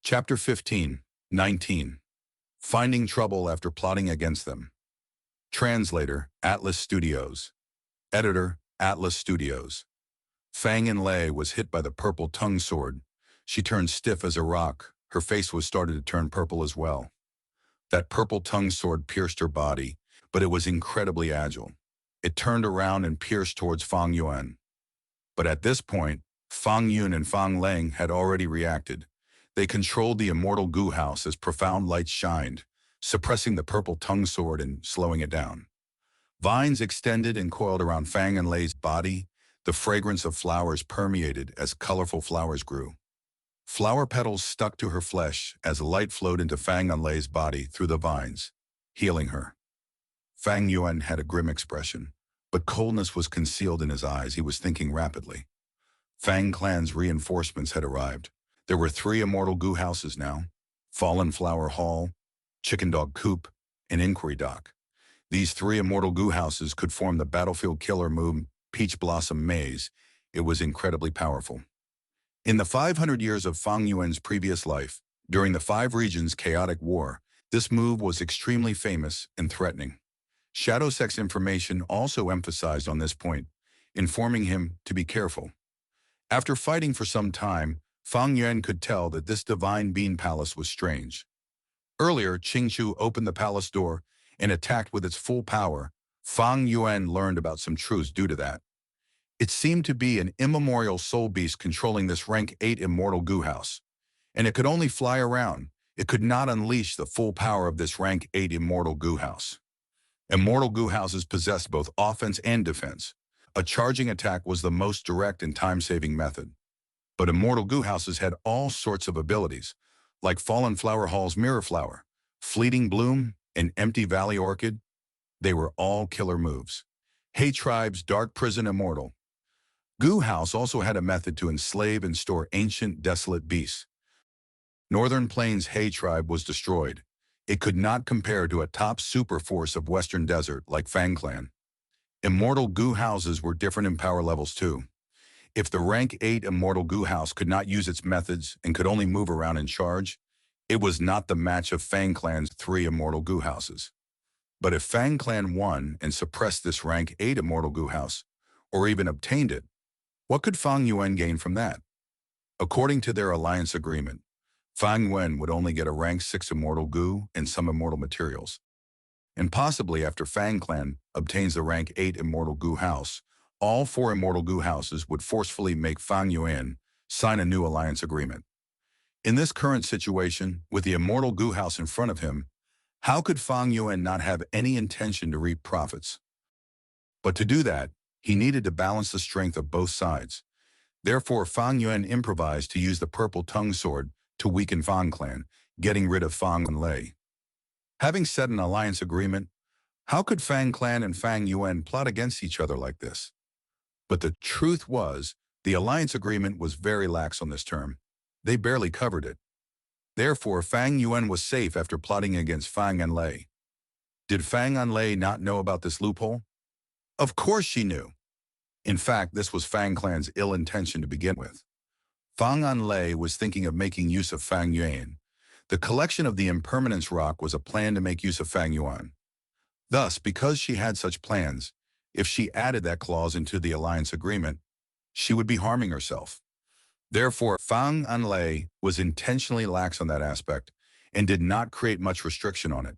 Chapter 15, 19. Finding Trouble After Plotting Against Them. Translator, Atlas Studios. Editor, Atlas Studios. Fang and Lei was hit by the purple tongue sword. She turned stiff as a rock. Her face was started to turn purple as well. That purple tongue sword pierced her body, but it was incredibly agile. It turned around and pierced towards Fang Yuan. But at this point, Fang Yun and Fang Lang had already reacted. They controlled the immortal goo house as profound light shined, suppressing the purple tongue sword and slowing it down. Vines extended and coiled around Fang and Lei's body. The fragrance of flowers permeated as colorful flowers grew. Flower petals stuck to her flesh as light flowed into Fang and Lei's body through the vines, healing her. Fang Yuan had a grim expression, but coldness was concealed in his eyes. He was thinking rapidly. Fang Clan's reinforcements had arrived. There were 3 immortal goo houses now: Fallen Flower Hall, Chicken Dog Coop, and Inquiry Dock. These 3 immortal goo houses could form the battlefield killer move Peach Blossom Maze. It was incredibly powerful. In the 500 years of Fang Yuan's previous life, during the 5 regions' chaotic war, this move was extremely famous and threatening. Shadow Sex information also emphasized on this point, informing him to be careful. After fighting for some time, Fang Yuan could tell that this divine bean palace was strange. Earlier, Qingchu opened the palace door and attacked with its full power. Fang Yuan learned about some truths due to that. It seemed to be an immemorial soul beast controlling this rank 8 immortal goo house, and it could only fly around. It could not unleash the full power of this rank 8 immortal goo house. Immortal goo houses possessed both offense and defense. A charging attack was the most direct and time-saving method. But immortal goo houses had all sorts of abilities, like Fallen Flower Hall's Mirror Flower, Fleeting Bloom, and Empty Valley Orchid. They were all killer moves. Hay Tribe's Dark Prison Immortal. Goo House also had a method to enslave and store ancient, desolate beasts. Northern Plains Hay Tribe was destroyed. It could not compare to a top super force of Western Desert like Fang Clan. Immortal goo houses were different in power levels too. If the rank 8 immortal goo house could not use its methods and could only move around and charge, it was not the match of Fang Clan's 3 immortal goo houses. But if Fang Clan won and suppressed this rank 8 immortal goo house, or even obtained it, what could Fang Yuan gain from that? According to their alliance agreement, Fang Yuan would only get a rank 6 immortal goo and some immortal materials. And possibly after Fang Clan obtains the rank 8 immortal goo house, all 4 immortal goo houses would forcefully make Fang Yuan sign a new alliance agreement. In this current situation, with the immortal goo house in front of him, how could Fang Yuan not have any intention to reap profits? But to do that, he needed to balance the strength of both sides. Therefore, Fang Yuan improvised to use the purple tongue sword to weaken Fang Clan, getting rid of Fang and Lei. Having set an alliance agreement, how could Fang Clan and Fang Yuan plot against each other like this? But the truth was, the alliance agreement was very lax on this term. They barely covered it. Therefore, Fang Yuan was safe after plotting against Fang and Lei. Did Fang and Lei not know about this loophole? Of course she knew. In fact, this was Fang Clan's ill intention to begin with. Fang and Lei was thinking of making use of Fang Yuan. The collection of the Impermanence Rock was a plan to make use of Fang Yuan. Thus, because she had such plans, if she added that clause into the alliance agreement, she would be harming herself. Therefore, Fang and Lei was intentionally lax on that aspect and did not create much restriction on it.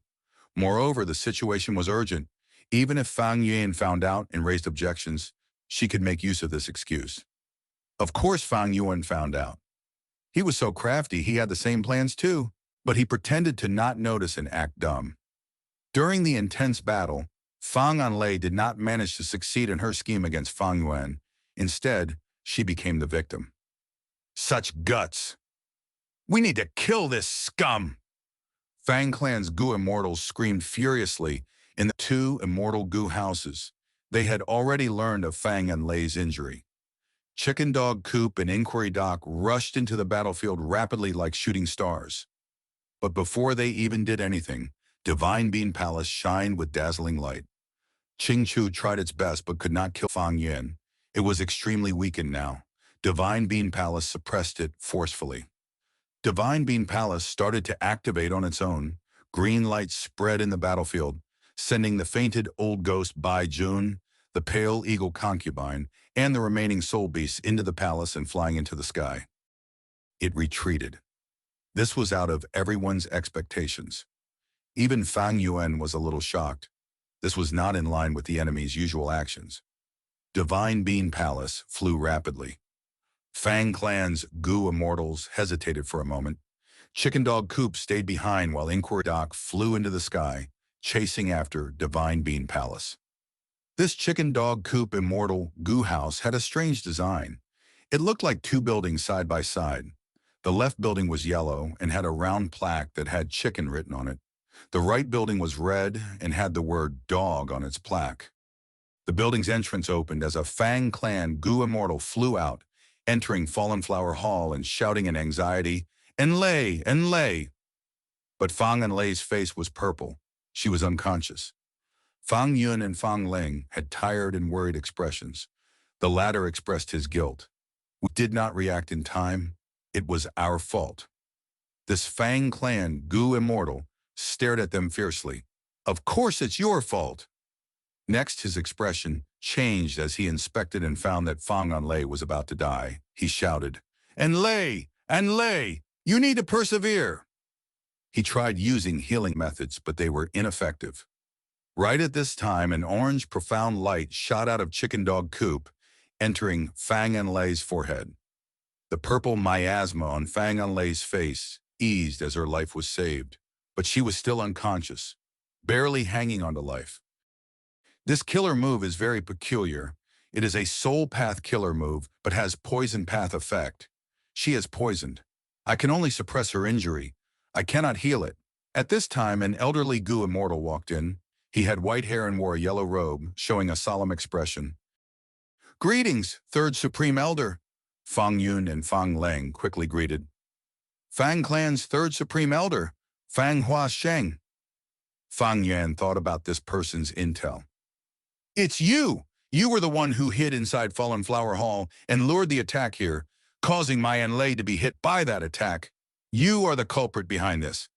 Moreover, the situation was urgent. Even if Fang Yuan found out and raised objections, she could make use of this excuse. Of course, Fang Yuan found out. He was so crafty, he had the same plans too, but he pretended to not notice and act dumb. During the intense battle, Fang and Lei did not manage to succeed in her scheme against Fang Yuan. Instead, she became the victim. Such guts! We need to kill this scum! Fang Clan's goo immortals screamed furiously in the 2 immortal goo houses. They had already learned of Fang and Lei's injury. Chicken Dog Coop and Inquiry Dock rushed into the battlefield rapidly like shooting stars. But before they even did anything, Divine Bean Palace shined with dazzling light. Qingchu tried its best but could not kill Fang Yuan. It was extremely weakened now. Divine Bean Palace suppressed it forcefully. Divine Bean Palace started to activate on its own. Green lights spread in the battlefield, sending the fainted old ghost Bai Jun, the pale eagle concubine, and the remaining soul beasts into the palace and flying into the sky. It retreated. This was out of everyone's expectations. Even Fang Yuan was a little shocked. This was not in line with the enemy's usual actions. Divine Bean Palace flew rapidly. Fang Clan's Gu Immortals hesitated for a moment. Chicken Dog Coop stayed behind while Inquiry Doc flew into the sky, chasing after Divine Bean Palace. This Chicken Dog Coop Immortal Gu House had a strange design. It looked like two buildings side by side. The left building was yellow and had a round plaque that had chicken written on it. The right building was red and had the word dog on its plaque. The building's entrance opened as a Fang Clan Gu Immortal flew out, entering Fallen Flower Hall and shouting in anxiety, "Enlay! Enlay!" But Fang Enlay's face was purple. She was unconscious. Fang Yun and Fang Ling had tired and worried expressions. The latter expressed his guilt. "We did not react in time. It was our fault." This Fang Clan Gu Immortal stared at them fiercely. "Of course it's your fault." Next, his expression changed as he inspected and found that Fang Enlay was about to die. He shouted, "Enlay! Enlay! You need to persevere!" He tried using healing methods, but they were ineffective. Right at this time, an orange profound light shot out of Chicken Dog Coop, entering Fang Enlay's forehead. The purple miasma on Fang Enlay's face eased as her life was saved, but she was still unconscious, barely hanging on to life. This killer move is very peculiar. It is a soul path killer move, but has poison path effect. She is poisoned. I can only suppress her injury. I cannot heal it. At this time, an elderly Gu Immortal walked in. He had white hair and wore a yellow robe, showing a solemn expression. "Greetings, Third Supreme Elder," Fang Yun and Fang Ling quickly greeted. "Fang Clan's Third Supreme Elder, Fang Hua Sheng." Fang Yuan thought about this person's intel. "It's you! You were the one who hid inside Fallen Flower Hall and lured the attack here, causing my Enlay to be hit by that attack. You are the culprit behind this."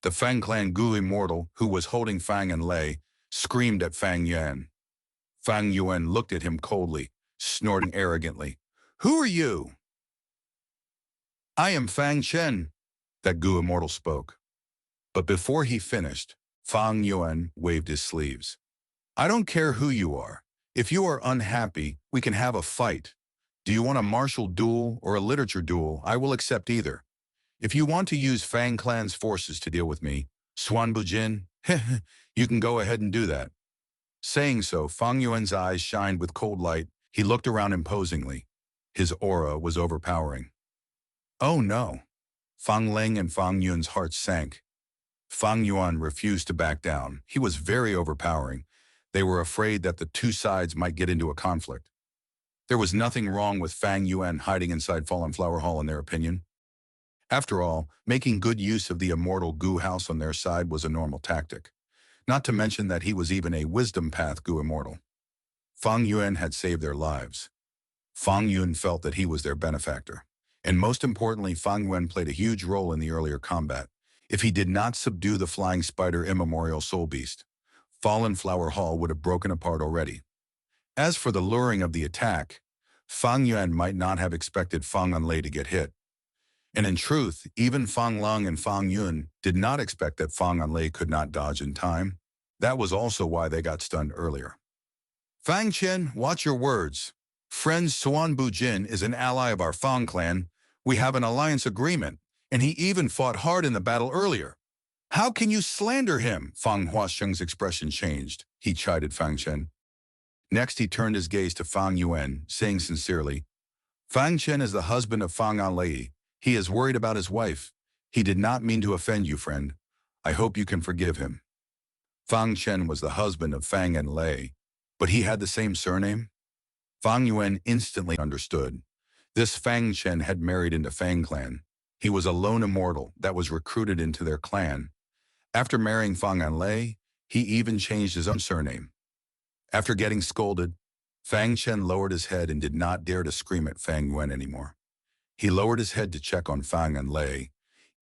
The Fang Clan Gu Immortal, who was holding Fang Enlay, screamed at Fang Yuan. Fang Yuan looked at him coldly, snorting arrogantly. "Who are you?" "I am Fang Chen," that Gu Immortal spoke. But before he finished, Fang Yuan waved his sleeves. "I don't care who you are. If you are unhappy, we can have a fight. Do you want a martial duel or a literature duel? I will accept either. If you want to use Fang Clan's forces to deal with me, Swan Bujin, you can go ahead and do that." Saying so, Fang Yuan's eyes shined with cold light. He looked around imposingly. His aura was overpowering. Oh no! Fang Ling and Fang Yun's hearts sank. Fang Yuan refused to back down. He was very overpowering. They were afraid that the two sides might get into a conflict. There was nothing wrong with Fang Yuan hiding inside Fallen Flower Hall in their opinion. After all, making good use of the immortal Gu House on their side was a normal tactic. Not to mention that he was even a wisdom path Gu Immortal. Fang Yuan had saved their lives. Fang Yuan felt that he was their benefactor. And most importantly, Fang Yuan played a huge role in the earlier combat. If he did not subdue the Flying Spider Immemorial Soul Beast, Fallen Flower Hall would have broken apart already. As for the luring of the attack, Fang Yuan might not have expected Fang Enlay to get hit. And in truth, even Fang Lang and Fang Yun did not expect that Fang Enlay could not dodge in time. That was also why they got stunned earlier. "Fang Chen, watch your words. Friend Suan Bujin is an ally of our Fang clan. We have an alliance agreement, and he even fought hard in the battle earlier. How can you slander him?" Fang Huasheng's expression changed. He chided Fang Chen. Next, he turned his gaze to Fang Yuan, saying sincerely, "Fang Chen is the husband of Fang Enlay. He is worried about his wife. He did not mean to offend you, friend. I hope you can forgive him." Fang Chen was the husband of Fang Enlay, but he had the same surname? Fang Yuan instantly understood. This Fang Chen had married into Fang Clan. He was a lone immortal that was recruited into their clan. After marrying Fang Enlay, he even changed his own surname. After getting scolded, Fang Chen lowered his head and did not dare to scream at Fang Yuan anymore. He lowered his head to check on Fang Enlay.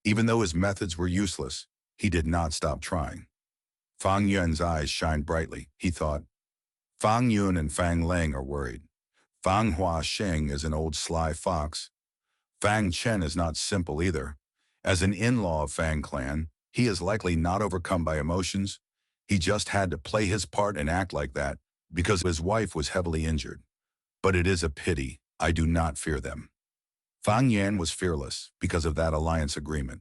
Even though his methods were useless, he did not stop trying. Fang Yuan's eyes shined brightly. He thought, Fang Yun and Fang Lang are worried. Fang Hua Sheng is an old sly fox. Fang Chen is not simple either. As an in-law of Fang clan, he is likely not overcome by emotions. He just had to play his part and act like that because his wife was heavily injured. But it is a pity. I do not fear them. Fang Yan was fearless because of that alliance agreement.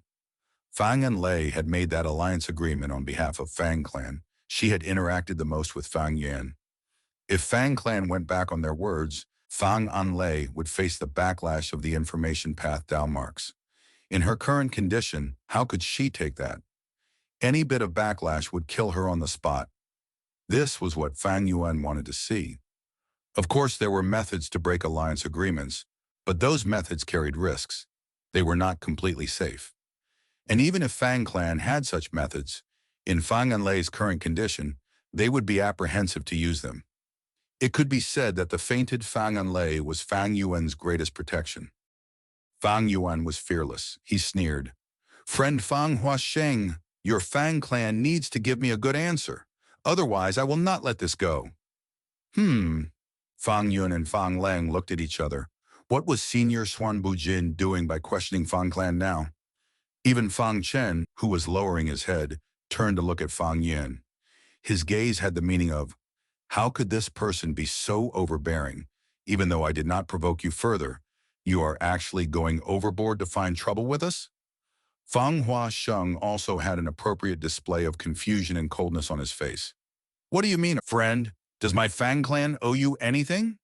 Fang and Lei had made that alliance agreement on behalf of Fang clan. She had interacted the most with Fang Yan. If Fang clan went back on their words, Fang Anlei would face the backlash of the information path down marks. In her current condition, how could she take that? Any bit of backlash would kill her on the spot. This was what Fang Yuan wanted to see. Of course, there were methods to break alliance agreements, but those methods carried risks. They were not completely safe. And even if Fang clan had such methods, in Fang Anlei's current condition, they would be apprehensive to use them. It could be said that the fainted Fang Anlei was Fang Yuan's greatest protection. Fang Yuan was fearless. He sneered, Friend Fang Huasheng, your Fang clan needs to give me a good answer. Otherwise, I will not let this go. Fang Yun and Fang Lang looked at each other. What was Senior Xuan Bujin doing by questioning Fang clan now? Even Fang Chen, who was lowering his head, turned to look at Fang Yin. His gaze had the meaning of, how could this person be so overbearing? Even though I did not provoke you further, you are actually going overboard to find trouble with us? Fang Hua Sheng also had an appropriate display of confusion and coldness on his face. What do you mean, friend? Does my Fang clan owe you anything?